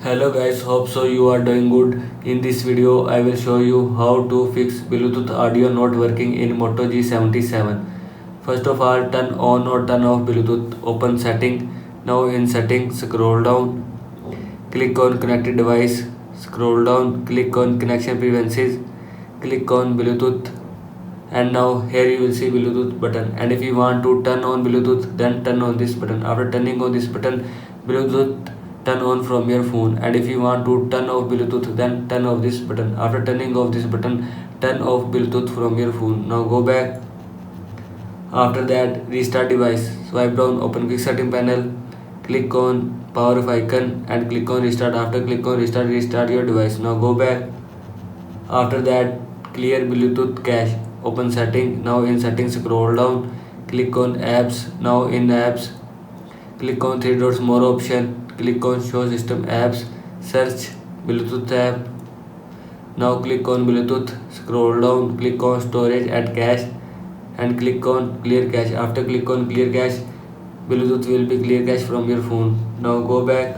Hello guys, hope so you are doing good. In this video I will show you how to fix Bluetooth audio not working in Moto G77. First of all, turn on or turn off Bluetooth. Open setting. Now in settings, scroll down, click on connected device, scroll down, click on connection preferences, click on Bluetooth, and now here you will see Bluetooth button. And if you want to turn on Bluetooth, then turn on this button. After turning on this button, Bluetooth turn on from your phone. And if you want to turn off Bluetooth, then turn off this button. After turning off this button, turn off Bluetooth from your phone. Now go back. After that, restart device. Swipe down, open quick setting panel, click on power off icon and click on restart. After click on restart, restart your device. Now go back. After that, clear Bluetooth cache. Open setting. Now in settings, scroll down, click on apps. Now in apps, click on three dots more option, click on show system apps, search Bluetooth app. Now click on Bluetooth, scroll down, click on storage at cache and click on clear cache. After click on clear cache, Bluetooth will be clear cache from your phone. Now go back.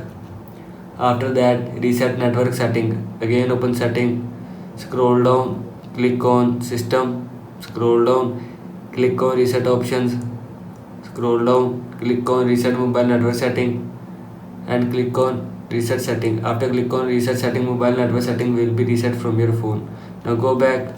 After that, reset network setting. Again open setting, scroll down, click on system, scroll down, click on reset options, scroll down, click on reset mobile network setting and click on reset setting. After click on reset setting, mobile network setting will be reset from your phone. Now go back.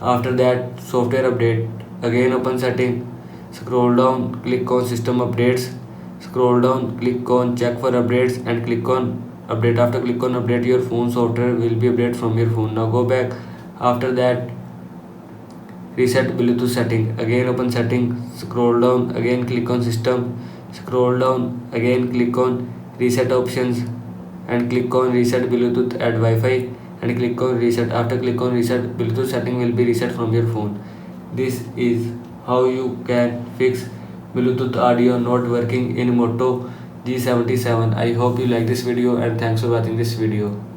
After that, software update. Again open setting, scroll down, click on system updates, scroll down, click on check for updates and click on update. After click on update, your phone software will be updated from your phone. Now go back. After that, reset Bluetooth setting. Again open setting, scroll down, again click on system, scroll down, again click on reset options and click on reset Bluetooth at Wi-Fi and click on reset. After click on reset, Bluetooth setting will be reset from your phone. This is how you can fix Bluetooth audio not working in Moto G77. I hope you like this video and thanks for watching this video.